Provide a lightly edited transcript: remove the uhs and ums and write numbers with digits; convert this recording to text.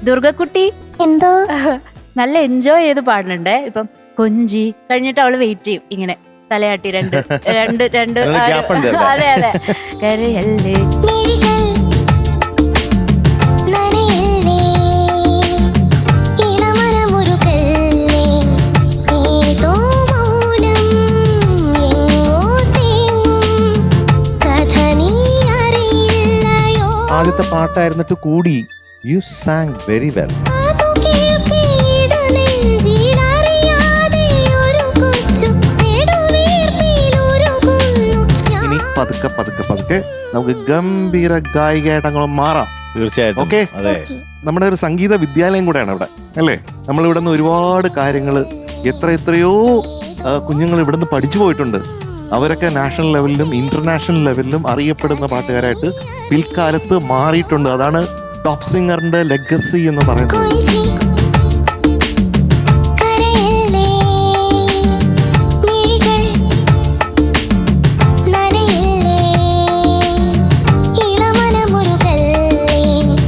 ദുർഗക്കുട്ടി എന്തോ നല്ല എൻജോയ് ചെയ്ത് പാടുന്നുണ്ടേ. ഇപ്പം കൊഞ്ചി കഴിഞ്ഞിട്ട് അവള് വെയിറ്റ് ചെയ്യും ഇങ്ങനെ തലയാട്ടി രണ്ട് രണ്ട് രണ്ട് അതിനുള്ള gap ഉണ്ട് അവിടെ. അതെ അതെ കരയല്ലേ മിഴികൾ നനയല്ലേ ഇളമനമുരുകല്ലേ ഏതോ മൗനം എങ്ങോ തേങ്ങും കഥ നീ അറിയില്ലയോ ആദ്യത്തെ പാട്ടായിരുന്നിട്ട് കൂടി യു സാങ് വെരി വെൽ. അതു കേൾക്കിയിടനെഞ്ചിലറിയാതെ ഒരു കൊച്ചു നെടുവീർപ്പിലുരുകുന്നു ഞാൻ. ഇനി പതുക്കെ പതുക്കെ പതുക്കെ നമുക്ക് ഗംഭീര ഗായികയായിട്ട് അങ്ങ് മാറാം. തീർച്ചയായിട്ടും. ഓക്കെ. അതെ. നമ്മുടെ ഒരു സംഗീത വിദ്യാലയം കൂടെയാണ് ഇവിടെ അല്ലേ. നമ്മൾ ഇവിടെ നിന്ന് ഒരുപാട് കാര്യങ്ങൾ എത്രയോ കുഞ്ഞുങ്ങൾ ഇവിടെ നിന്ന് പഠിച്ചു പോയിട്ടുണ്ട്. അവരൊക്കെ നാഷണൽ ലെവലിലും ഇന്റർനാഷണൽ ലെവലിലും അറിയപ്പെടുന്ന പാട്ടുകാരായിട്ട് പിൽക്കാലത്ത് മാറിയിട്ടുണ്ട്. അതാണ് ടോപ്പ് സിംഗറിന്റെ ലെഗസി എന്ന് പറയുന്നത്. കൊഞ്ചി